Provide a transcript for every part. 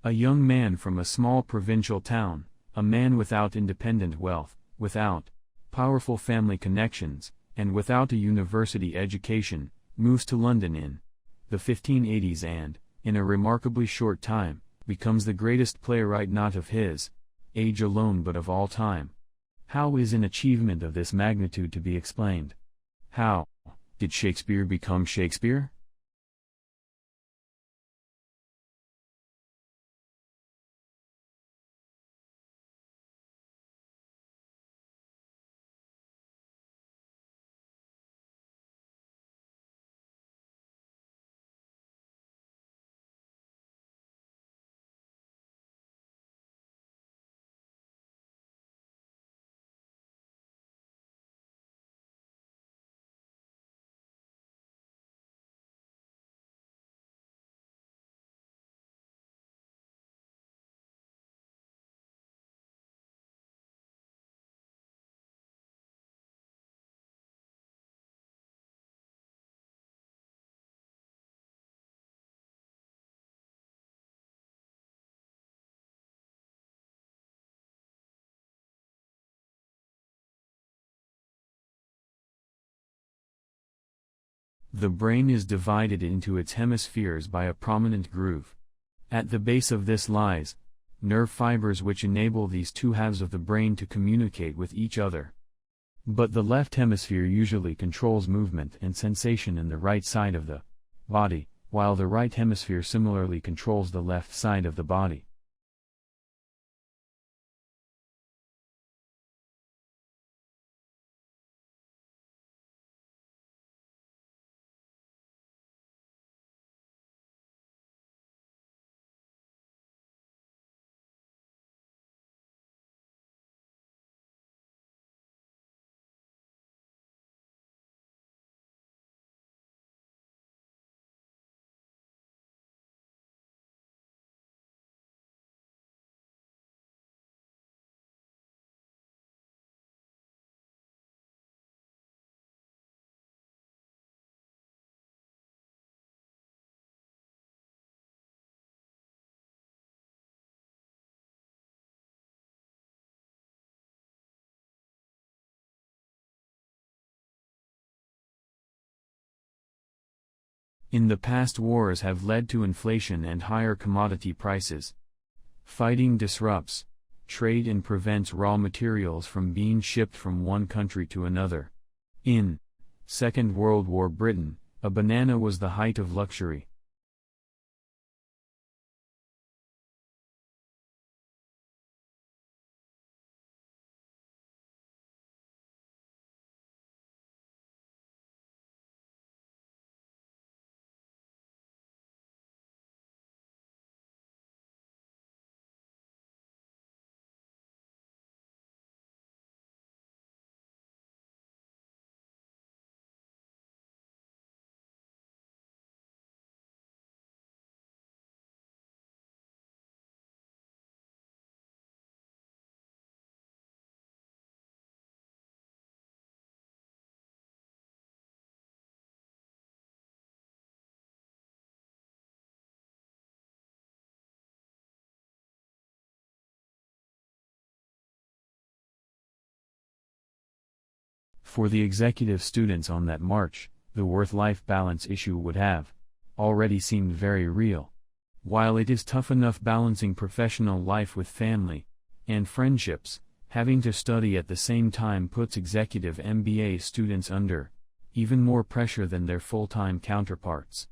A young man from a small provincial town, a man without independent wealth, without powerful family connections, and without a university education, moves to London in the 1580s and, in a remarkably short time, becomes the greatest playwright not of his age alone but of all time. How is an achievement of this magnitude to be explained? How did Shakespeare become Shakespeare? The brain is divided into its hemispheres by a prominent groove. At the base of this lies nerve fibers which enable these two halves of the brain to communicate with each other. But the left hemisphere usually controls movement and sensation in the right side of the body, while the right hemisphere similarly controls the left side of the body. In the past, wars have led to inflation and higher commodity prices. Fighting disrupts trade and prevents raw materials from being shipped from one country to another. In Second World War Britain, a banana was the height of luxury. For the executive students on that march, the work-life balance issue would have already seemed very real. While it is tough enough balancing professional life with family and friendships, having to study at the same time puts executive MBA students under even more pressure than their full-time counterparts.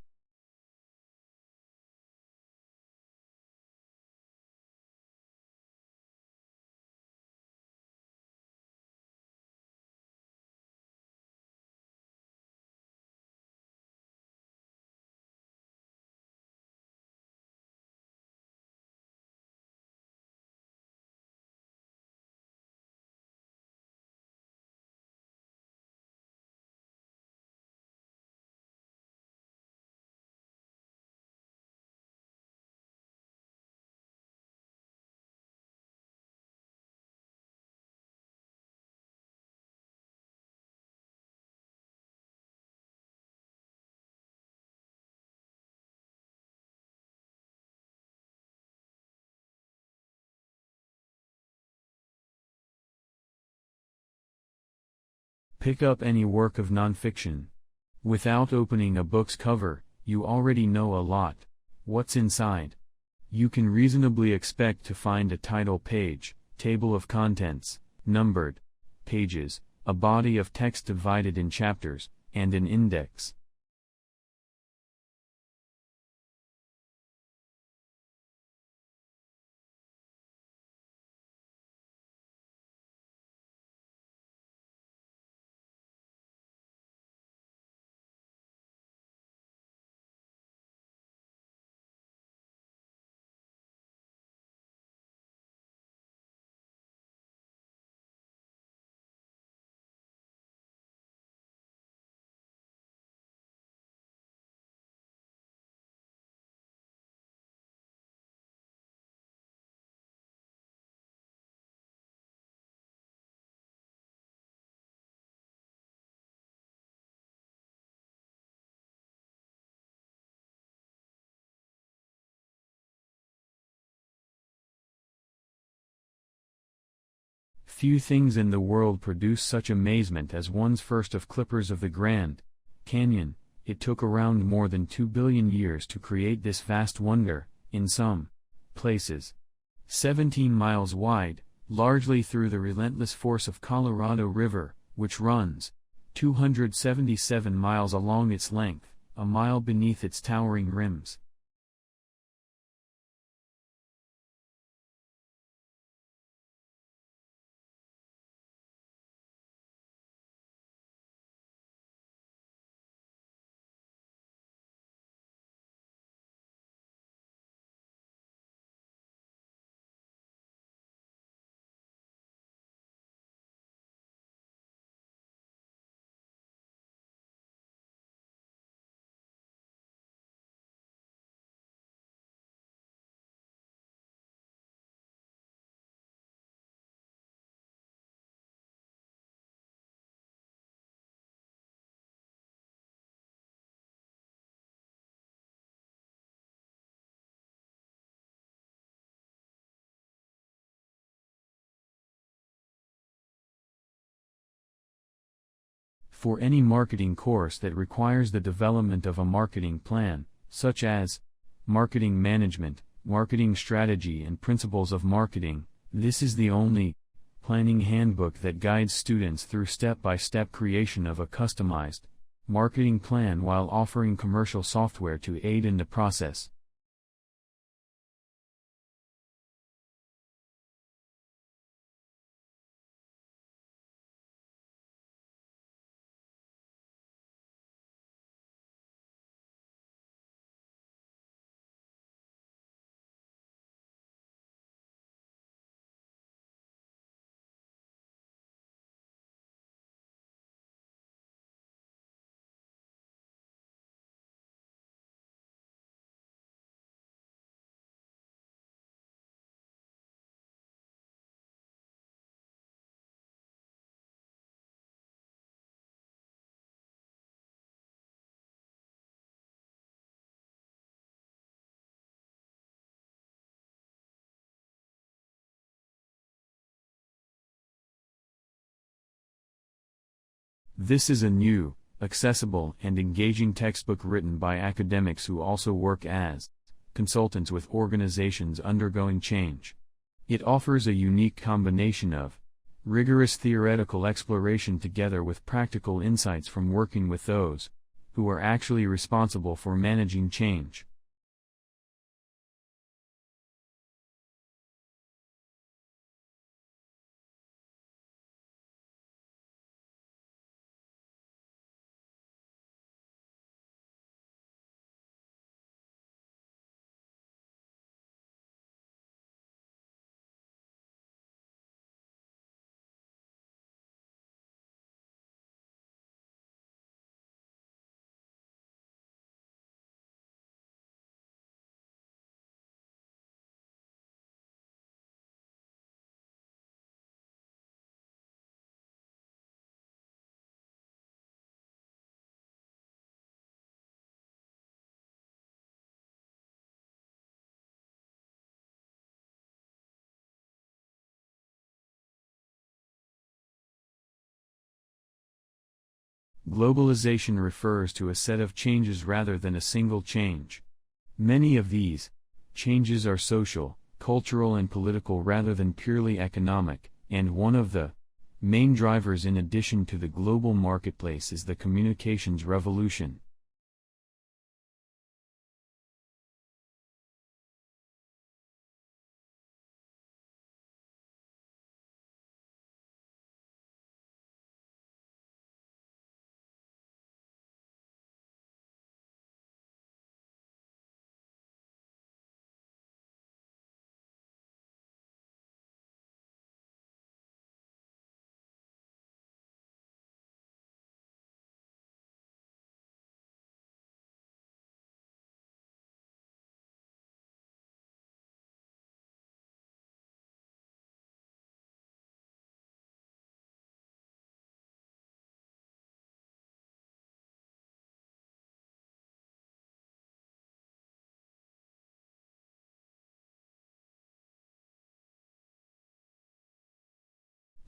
Pick up any work of nonfiction. Without opening a book's cover, you already know a lot. What's inside? You can reasonably expect to find a title page, table of contents, numbered pages, a body of text divided in chapters, and an index. Few things in the world produce such amazement as one's first of clippers of the Grand Canyon. It took around more than 2 billion years to create this vast wonder, in some places 17 miles wide, largely through the relentless force of Colorado River, which runs 277 miles along its length, a mile beneath its towering rims. For any marketing course that requires the development of a marketing plan, such as marketing management, marketing strategy and principles of marketing, this is the only planning handbook that guides students through step-by-step creation of a customized marketing plan while offering commercial software to aid in the process. This is a new, accessible and engaging textbook written by academics who also work as consultants with organizations undergoing change. It offers a unique combination of rigorous theoretical exploration together with practical insights from working with those who are actually responsible for managing change. Globalization refers to a set of changes rather than a single change. Many of these changes are social, cultural and political rather than purely economic, and one of the main drivers in addition to the global marketplace is the communications revolution.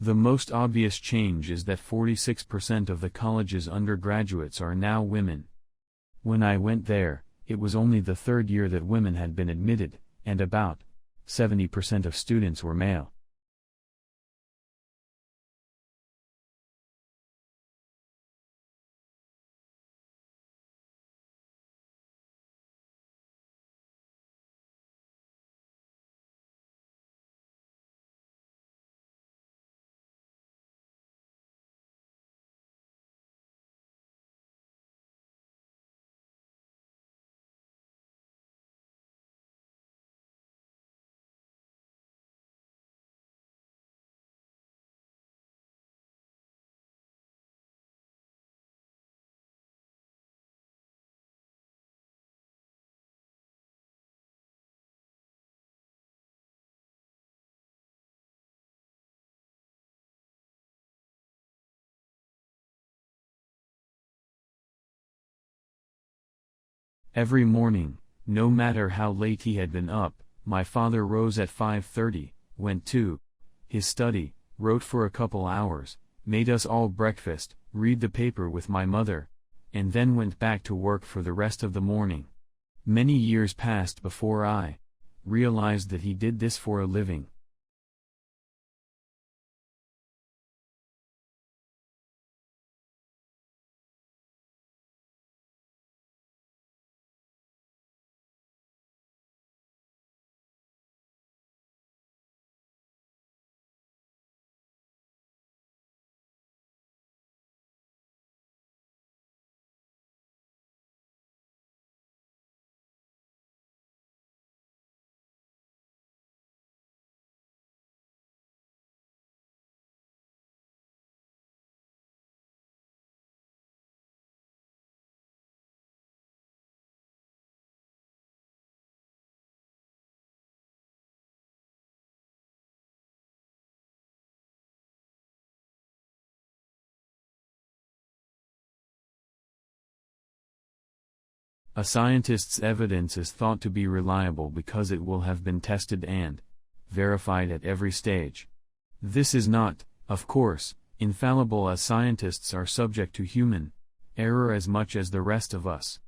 The most obvious change is that 46% of the college's undergraduates are now women. When I went there, it was only the third year that women had been admitted, and about 70% of students were male. Every morning, no matter how late he had been up, my father rose at 5:30, went to his study, wrote for a couple hours, made us all breakfast, read the paper with my mother, and then went back to work for the rest of the morning. Many years passed before I realized that he did this for a living. A scientist's evidence is thought to be reliable because it will have been tested and verified at every stage. This is not, of course, infallible, as scientists are subject to human error as much as the rest of us.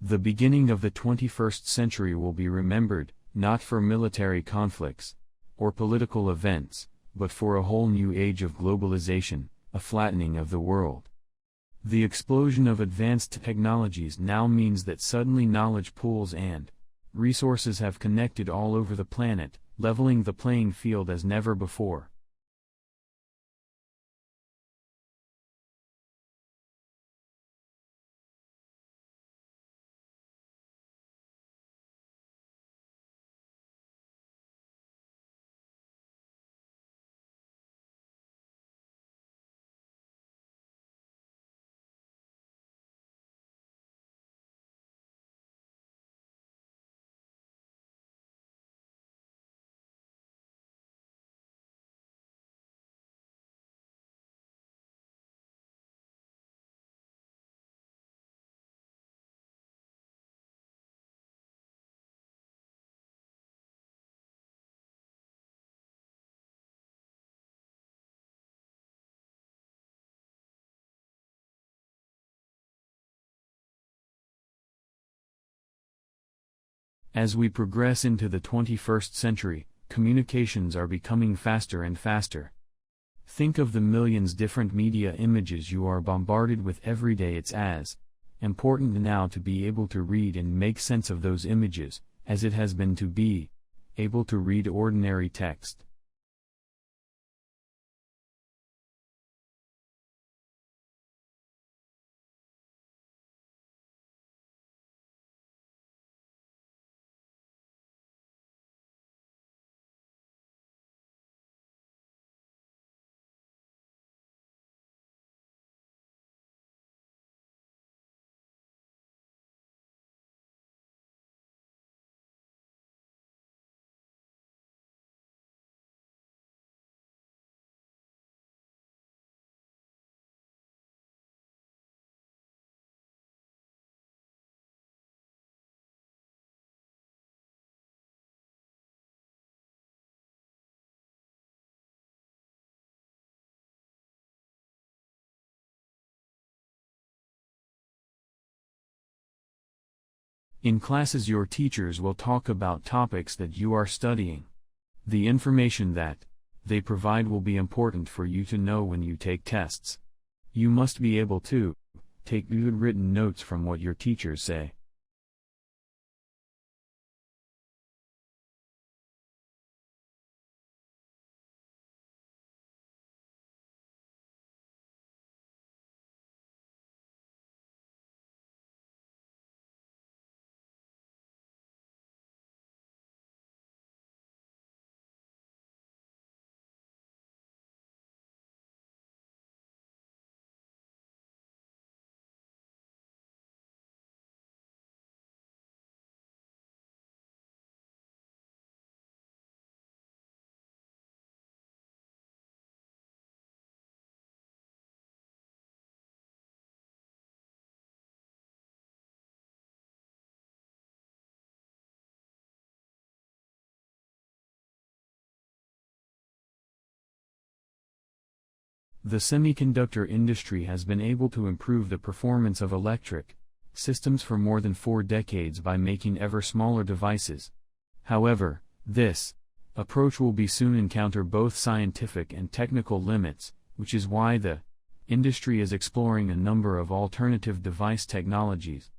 The beginning of the 21st century will be remembered, not for military conflicts or political events, but for a whole new age of globalization, a flattening of the world. The explosion of advanced technologies now means that suddenly knowledge pools and Resources have connected all over the planet, leveling the playing field as never before. As we progress into the 21st century, communications are becoming faster and faster. Think of the millions different media images you are bombarded with every day. It's as important now to be able to read and make sense of those images, as it has been to be able to read ordinary text. In classes, your teachers will talk about topics that you are studying. The information that they provide will be important for you to know when you take tests. You must be able to take good written notes from what your teachers say. The semiconductor industry has been able to improve the performance of electric systems for more than 4 decades by making ever smaller devices. However, this approach will be soon encounter both scientific and technical limits, which is why the industry is exploring a number of alternative device technologies.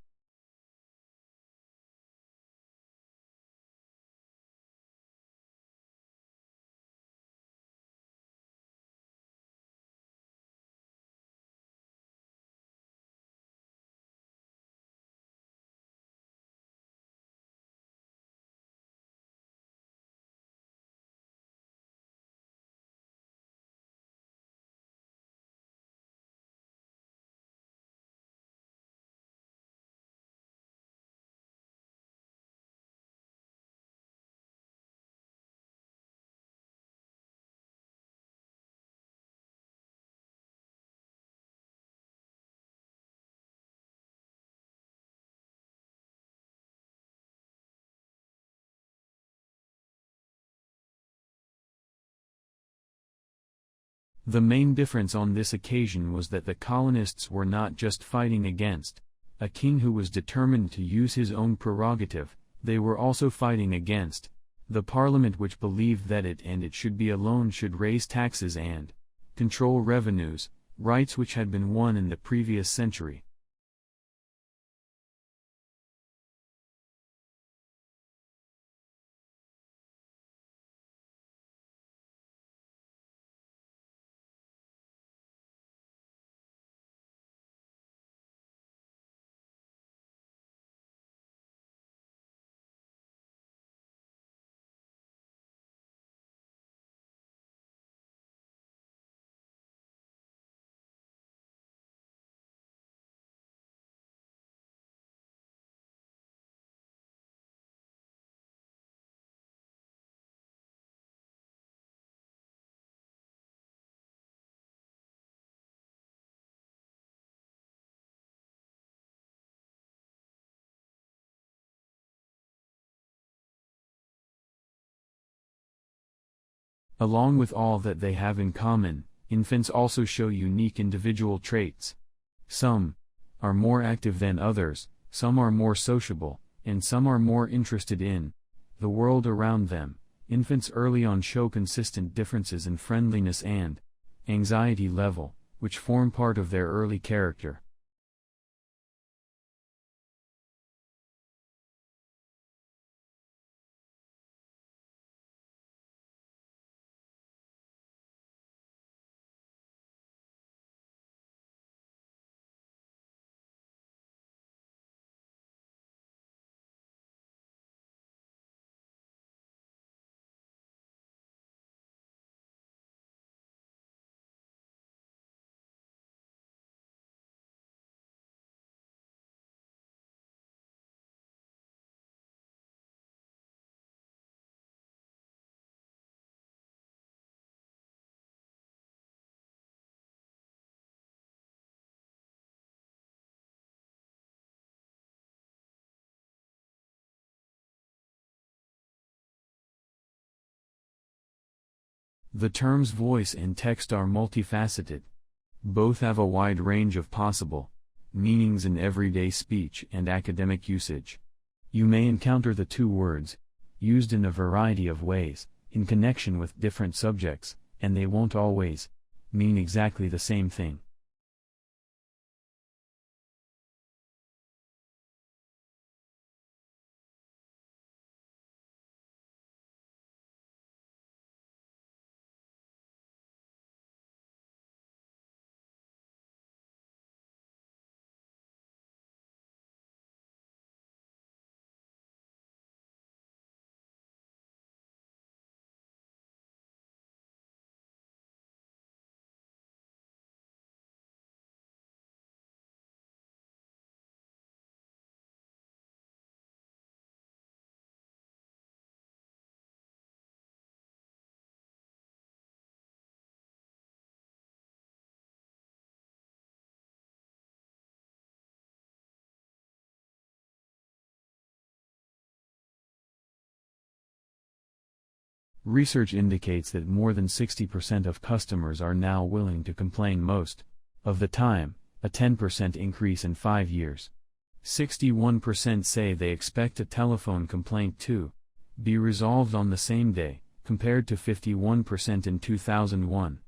The main difference on this occasion was that the colonists were not just fighting against a king who was determined to use his own prerogative, they were also fighting against the parliament, which believed that it should be alone should raise taxes and control revenues, rights which had been won in the previous century. Along with all that they have in common, infants also show unique individual traits. Some are more active than others, some are more sociable, and some are more interested in the world around them. Infants early on show consistent differences in friendliness and anxiety level, which form part of their early character. The terms voice and text are multifaceted. Both have a wide range of possible meanings in everyday speech and academic usage. You may encounter the two words used in a variety of ways, in connection with different subjects, and they won't always mean exactly the same thing. Research indicates that more than 60% of customers are now willing to complain most of the time, a 10% increase in 5 years. 61% say they expect a telephone complaint to be resolved on the same day, compared to 51% in 2001.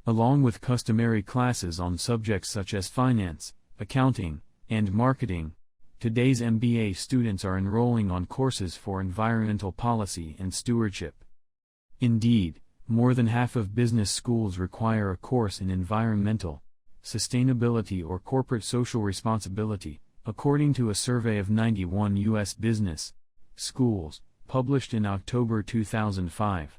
Along with customary classes on subjects such as finance, accounting, and marketing, today's MBA students are enrolling on courses for environmental policy and stewardship. Indeed, more than half of business schools require a course in environmental sustainability or corporate social responsibility, according to a survey of 91 U.S. business schools, published in October 2005.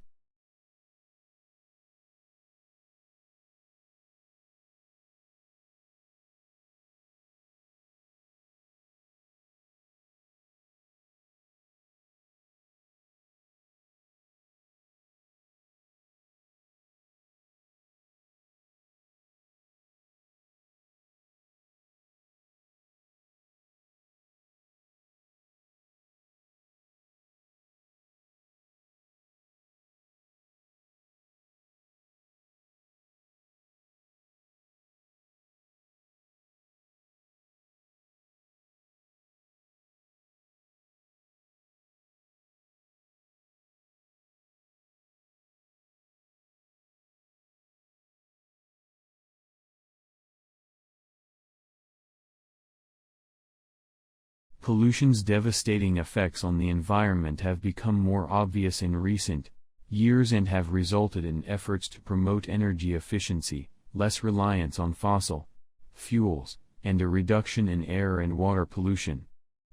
Pollution's devastating effects on the environment have become more obvious in recent years and have resulted in efforts to promote energy efficiency, less reliance on fossil fuels, and a reduction in air and water pollution.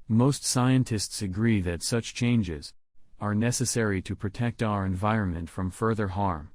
Most scientists agree that such changes are necessary to protect our environment from further harm.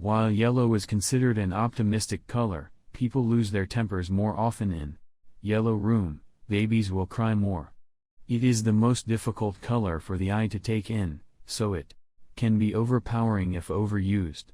While yellow is considered an optimistic color, people lose their tempers more often in yellow room. Babies will cry more. It is the most difficult color for the eye to take in, so it can be overpowering if overused.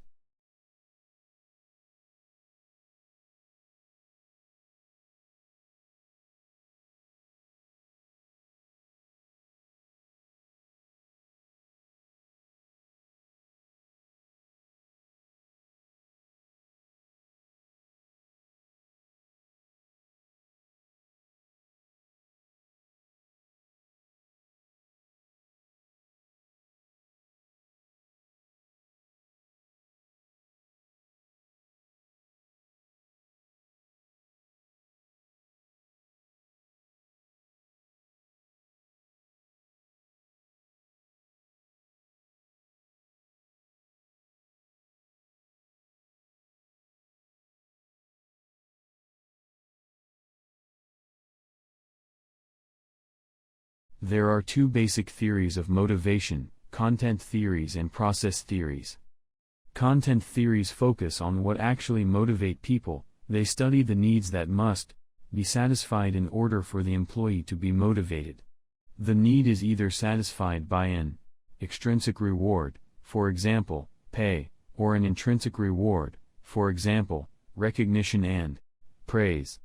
There are two basic theories of motivation: content theories and process theories. Content theories focus on what actually motivate people. They study the needs that must be satisfied in order for the employee to be motivated. The need is either satisfied by an extrinsic reward, for example, pay, or an intrinsic reward, for example, recognition and praise.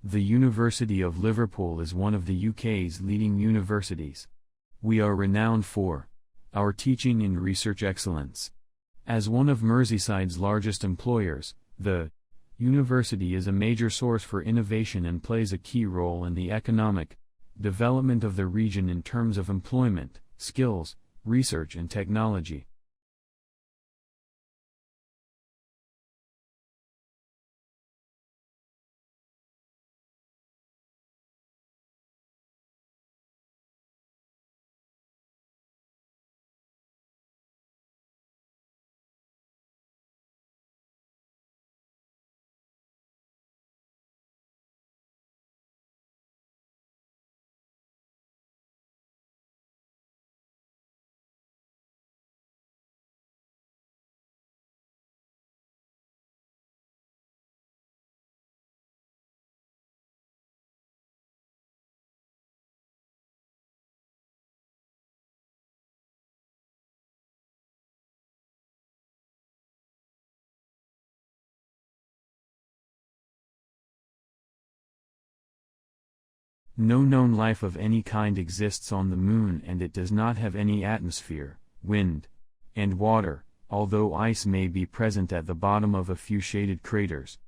The University of Liverpool is one of the UK's leading universities. We are renowned for our teaching and research excellence. As one of Merseyside's largest employers, the university is a major source for innovation and plays a key role in the economic development of the region in terms of employment, skills, research and technology. No known life of any kind exists on the moon, and it does not have any atmosphere, wind, and water, although ice may be present at the bottom of a few shaded craters.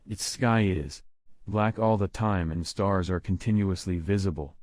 Its sky is black all the time and stars are continuously visible.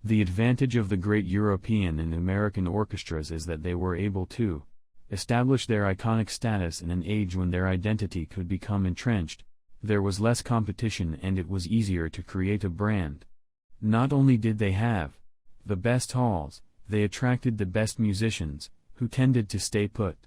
The advantage of the great European and American orchestras is that they were able to establish their iconic status in an age when their identity could become entrenched. There was less competition and it was easier to create a brand. Not only did they have the best halls, they attracted the best musicians, who tended to stay put.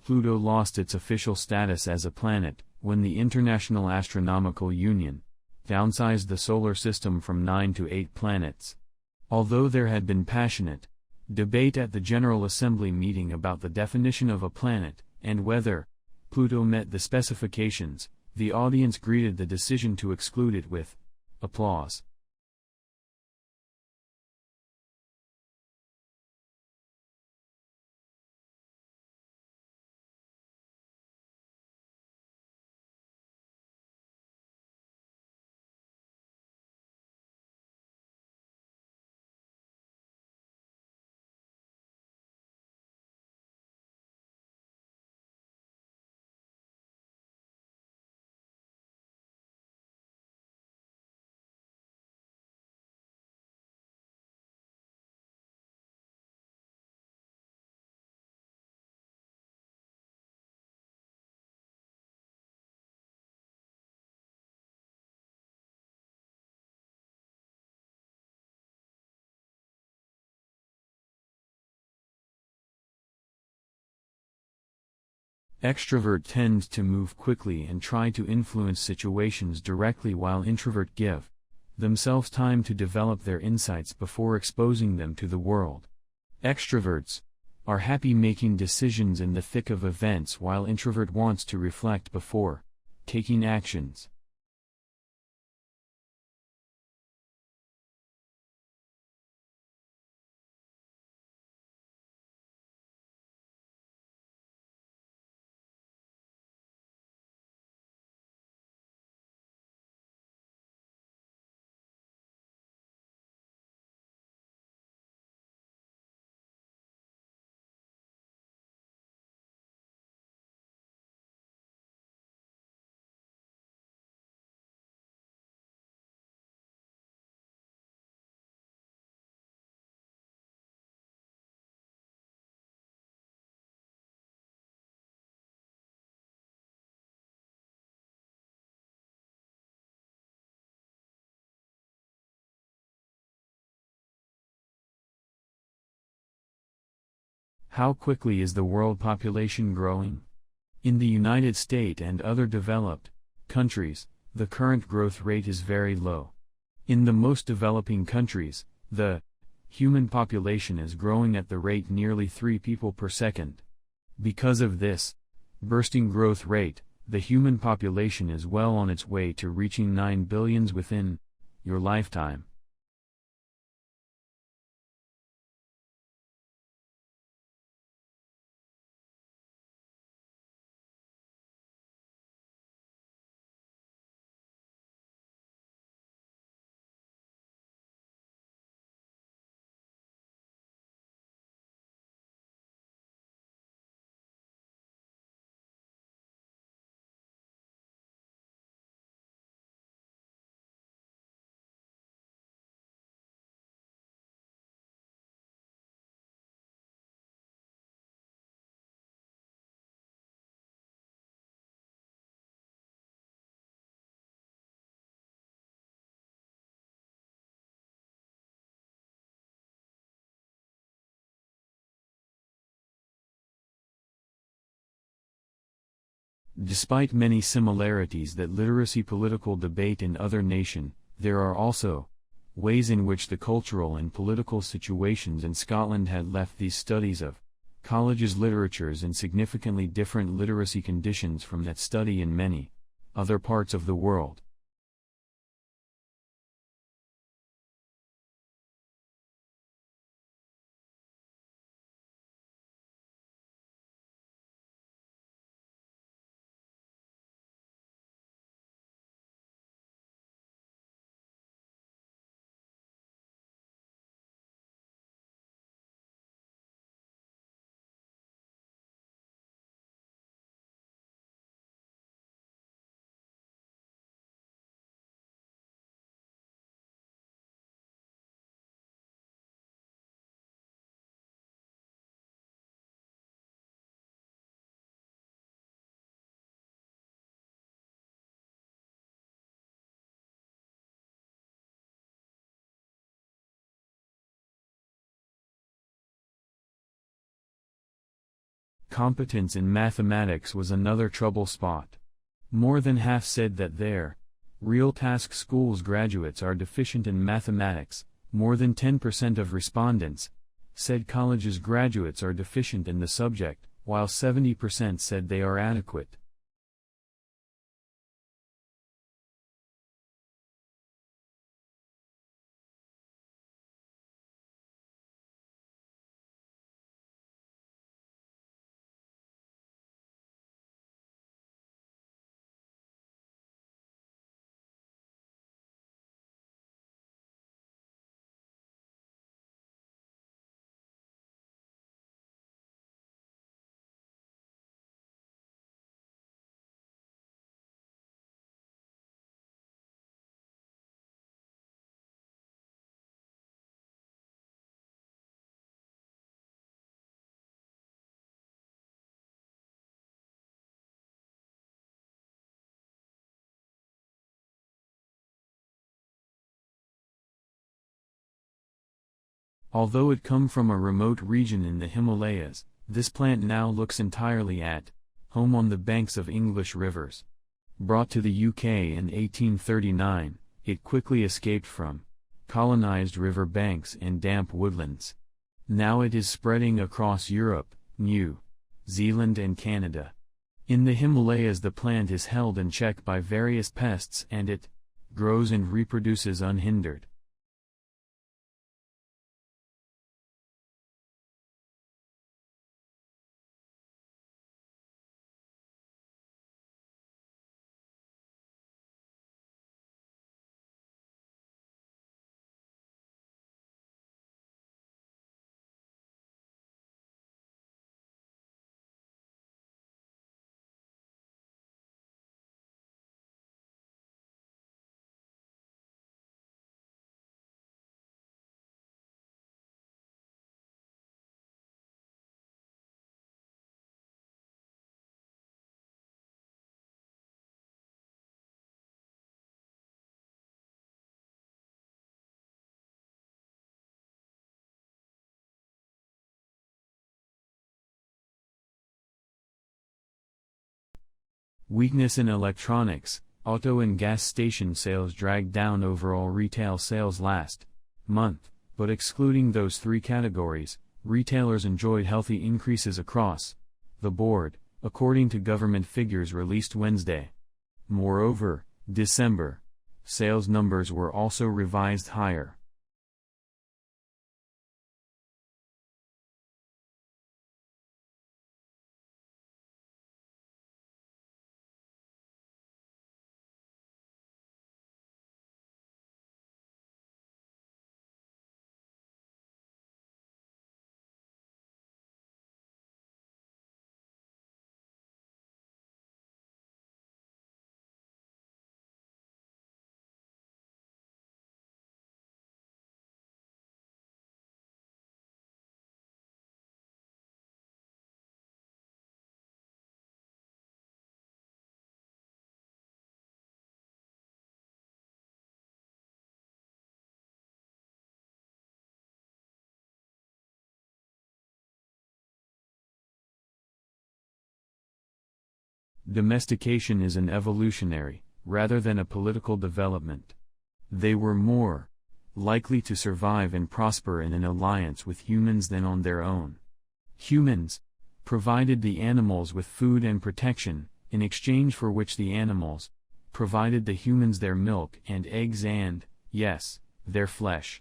Pluto lost its official status as a planet when the International Astronomical Union downsized the solar system from 9 to 8 planets. Although there had been passionate debate at the General Assembly meeting about the definition of a planet and whether Pluto met the specifications, the audience greeted the decision to exclude it with applause. Extrovert tend to move quickly and try to influence situations directly, while introvert give themselves time to develop their insights before exposing them to the world. Extroverts are happy making decisions in the thick of events, while introvert wants to reflect before taking actions. How quickly is the world population growing? In the United States and other developed countries, the current growth rate is very low. In the most developing countries, the human population is growing at the rate nearly 3 people per second. Because of this bursting growth rate, the human population is well on its way to reaching 9 billion within your lifetime. Despite many similarities that literacy political debate in other nations, there are also ways in which the cultural and political situations in Scotland had left these studies of colleges' literatures in significantly different literacy conditions from that study in many other parts of the world. Competence in mathematics was another trouble spot. More than half said that their real task schools graduates are deficient in mathematics. More than 10% of respondents said colleges graduates are deficient in the subject, while 70% said they are adequate. Although it come from a remote region in the Himalayas, this plant now looks entirely at home on the banks of English rivers. Brought to the UK in 1839, it quickly escaped from colonized river banks and damp woodlands. Now it is spreading across Europe, New Zealand and Canada. In the Himalayas the plant is held in check by various pests and it grows and reproduces unhindered. Weakness in electronics. Auto and gas station sales dragged down overall retail sales last month, but excluding those three categories, retailers enjoyed healthy increases across the board, according to government figures released Wednesday. Moreover, December sales numbers were also revised higher. Domestication is an evolutionary, rather than a political development. They were more likely to survive and prosper in an alliance with humans than on their own. Humans provided the animals with food and protection, in exchange for which the animals provided the humans their milk and eggs and, yes, their flesh.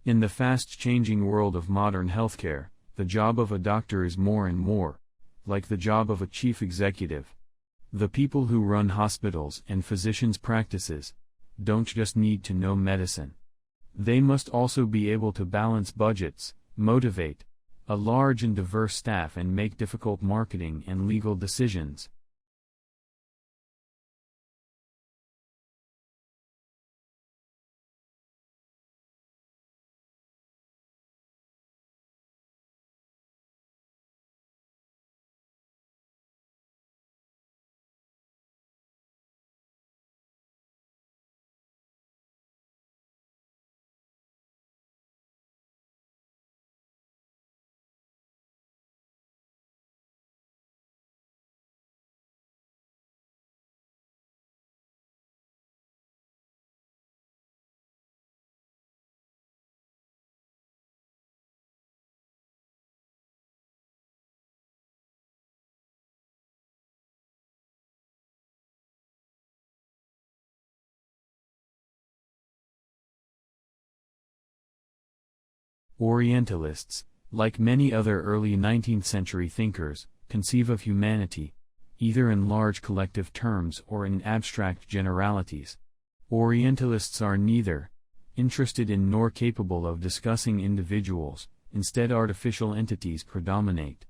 In the fast-changing world of modern healthcare, the job of a doctor is more and more like the job of a chief executive. The people who run hospitals and physicians' practices don't just need to know medicine. They must also be able to balance budgets, motivate a large and diverse staff, and make difficult marketing and legal decisions. Orientalists, like many other early 19th century thinkers, conceive of humanity either in large collective terms or in abstract generalities. Orientalists are neither interested in nor capable of discussing individuals, instead artificial entities predominate.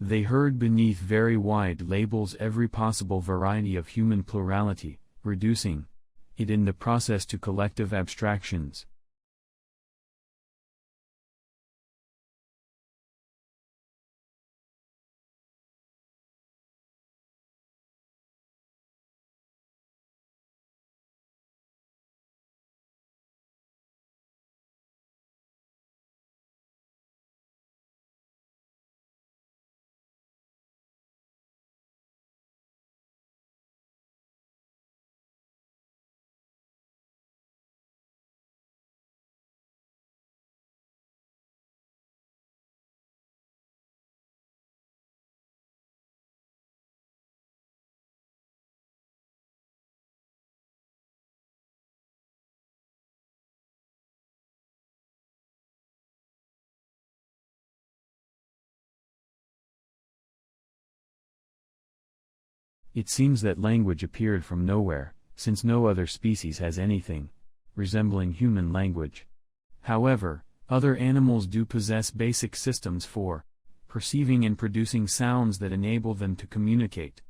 They herd beneath very wide labels every possible variety of human plurality, reducing it in the process to collective abstractions. It seems that language appeared from nowhere, since no other species has anything resembling human language. However, other animals do possess basic systems for perceiving and producing sounds that enable them to communicate.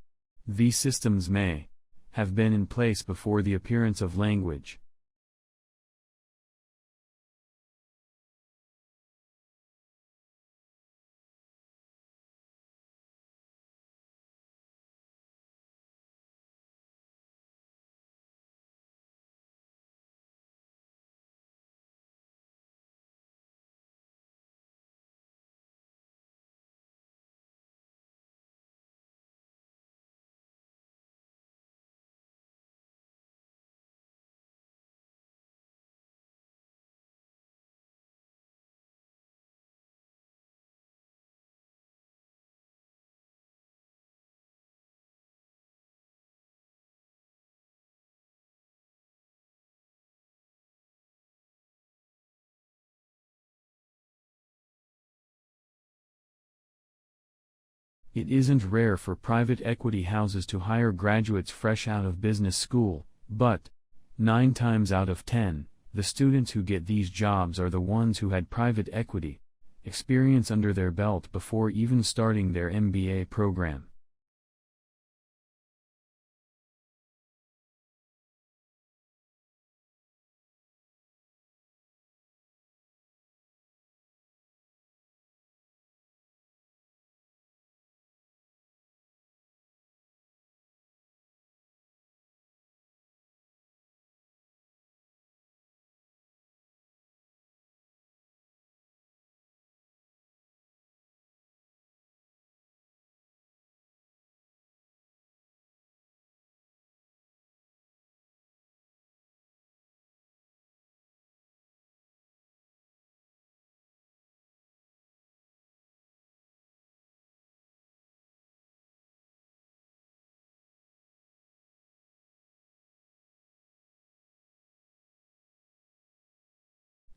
These systems may have been in place before the appearance of language. It isn't rare for private equity houses to hire graduates fresh out of business school, but 9 times out of 10, the students who get these jobs are the ones who had private equity experience under their belt before even starting their MBA program.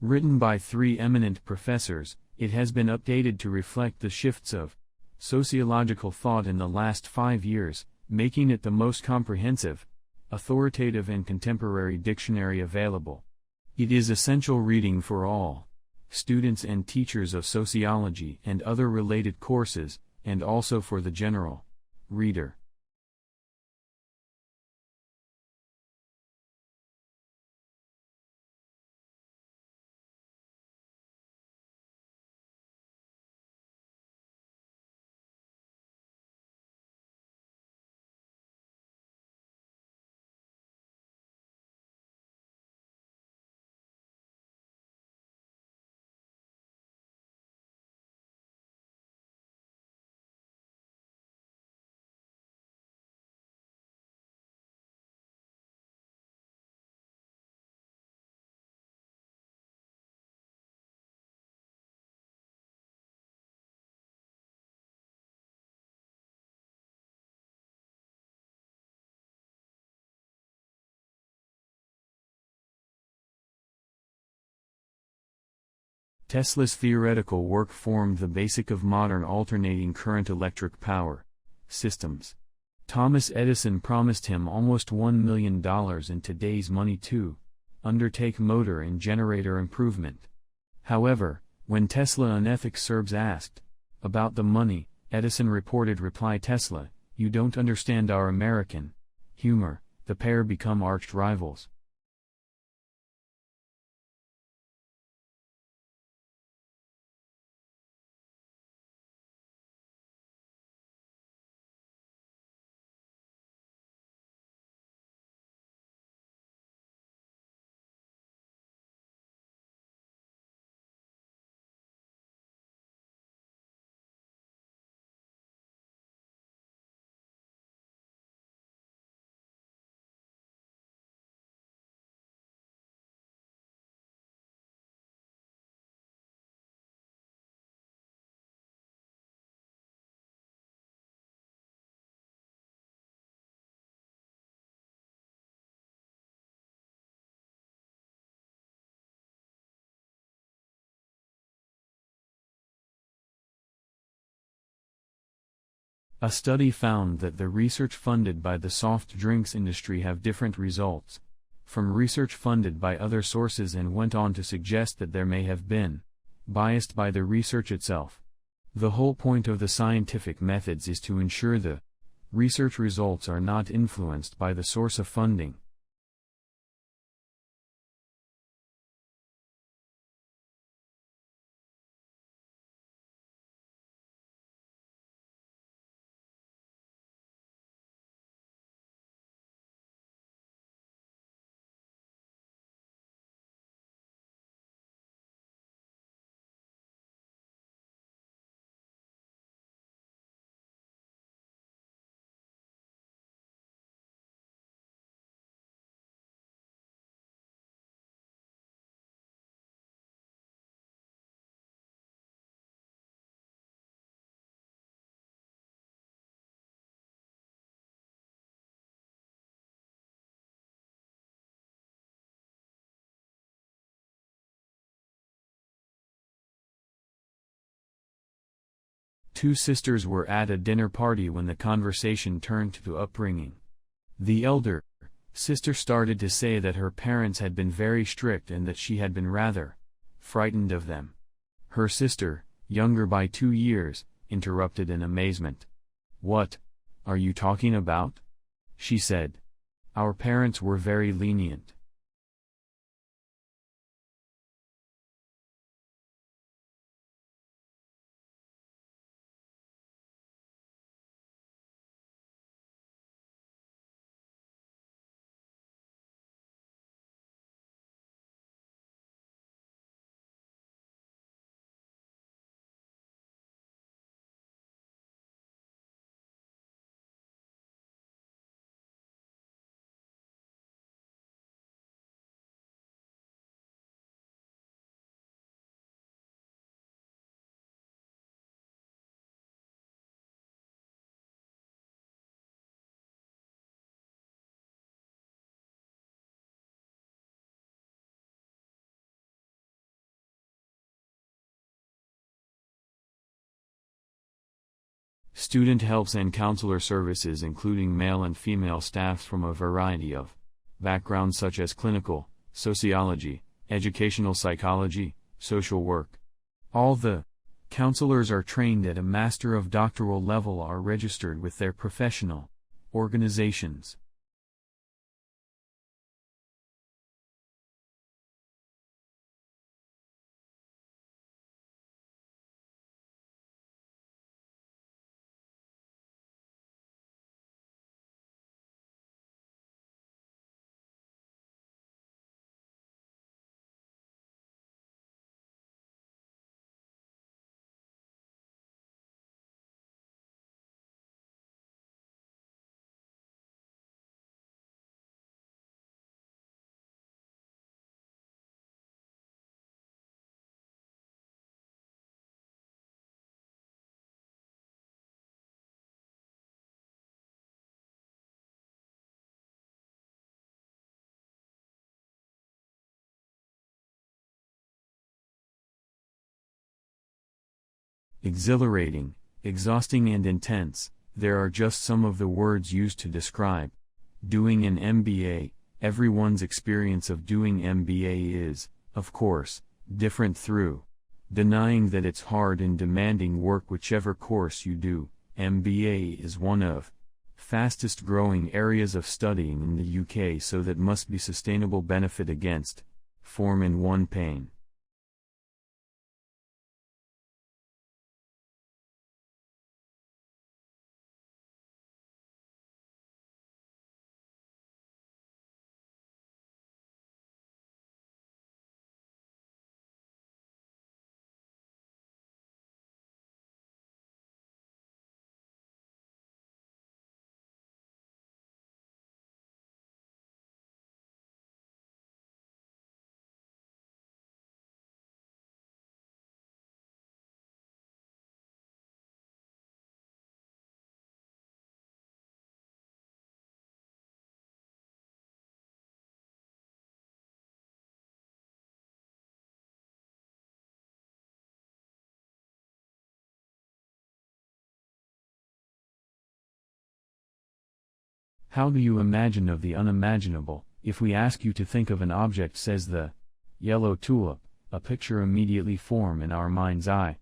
Written by 3 eminent professors, it has been updated to reflect the shifts of sociological thought in the last 5 years, making it the most comprehensive, authoritative and contemporary dictionary available. It is essential reading for all students and teachers of sociology and other related courses, and also for the general reader. Tesla's theoretical work formed the basic of modern alternating current electric power systems. Thomas Edison promised him almost $1 million in today's money to undertake motor and generator improvement. However, when Tesla on Ethics Serbs asked about the money, Edison reported reply Tesla, "You don't understand our American humor." The pair become arch rivals. A study found that the research funded by the soft drinks industry have different results from research funded by other sources, and went on to suggest that there may have been biased by the research itself. The whole point of the scientific methods is to ensure the research results are not influenced by the source of funding. Two sisters were at a dinner party when the conversation turned to upbringing. The elder sister started to say that her parents had been very strict and that she had been rather frightened of them. Her sister, younger by 2 years, interrupted in amazement. "What are you talking about?" she said. "Our parents were very lenient." Student helps and counselor services, including male and female staffs from a variety of backgrounds such as clinical, sociology, educational psychology, social work. All the counselors are trained at a master of doctoral level, are registered with their professional organizations. Exhilarating, exhausting and intense, there are just some of the words used to describe doing an MBA. Everyone's experience of doing MBA is, of course, different. Through denying that it's hard and demanding work whichever course you do, MBA is one of fastest growing areas of studying in the UK, so that must be sustainable benefit against form in one pain. How do you imagine of the unimaginable? If we ask you to think of an object, says the yellow tulip, a picture immediately form in our mind's eye.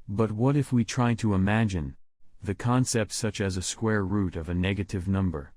But what if we try to imagine the concept such as a square root of a negative number?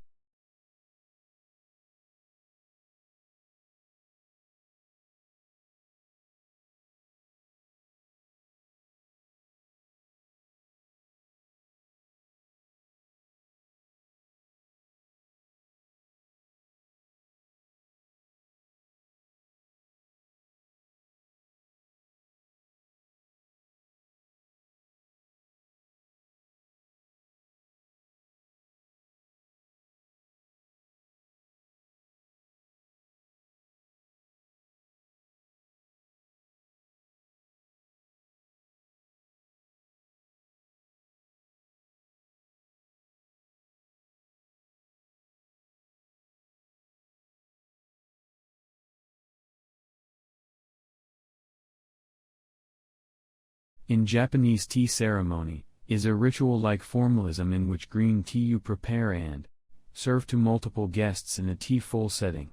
In Japanese tea ceremony, is a ritual-like formalism in which green tea you prepare and serve to multiple guests in a tea-full setting.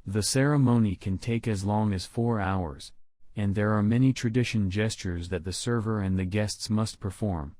The ceremony can take as long as 4 hours, and there are many tradition gestures that the server and the guests must perform.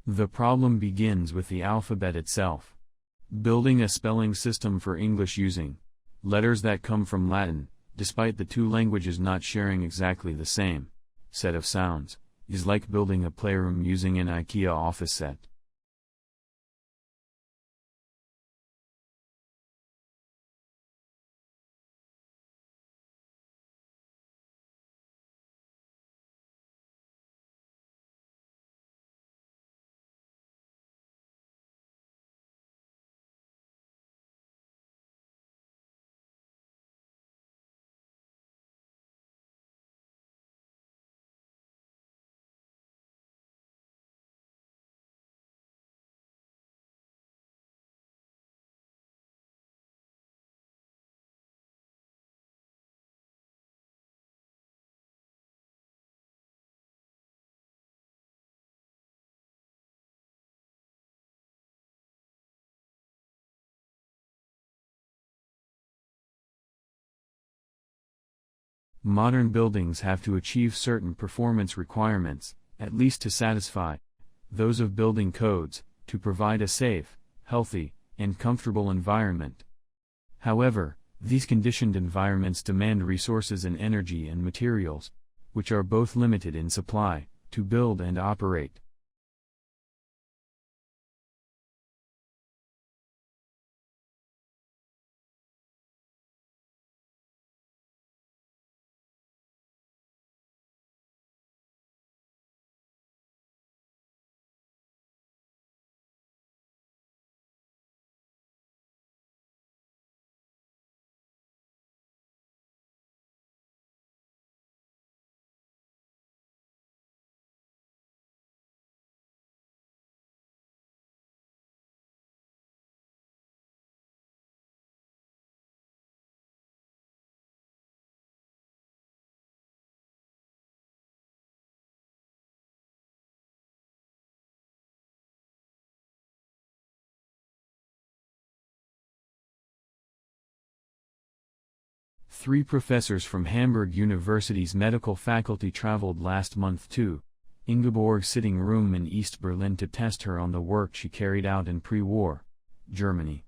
The problem begins with the alphabet itself. Building a spelling system for English using letters that come from Latin, despite the two languages not sharing exactly the same set of sounds, is like building a playroom using an IKEA office set. Modern buildings have to achieve certain performance requirements, at least to satisfy those of building codes, to provide a safe, healthy, and comfortable environment. However, these conditioned environments demand resources in energy and materials, which are both limited in supply, to build and operate. Three professors from Hamburg University's medical faculty traveled last month to Ingeborg's sitting room in East Berlin to test her on the work she carried out in pre-war Germany.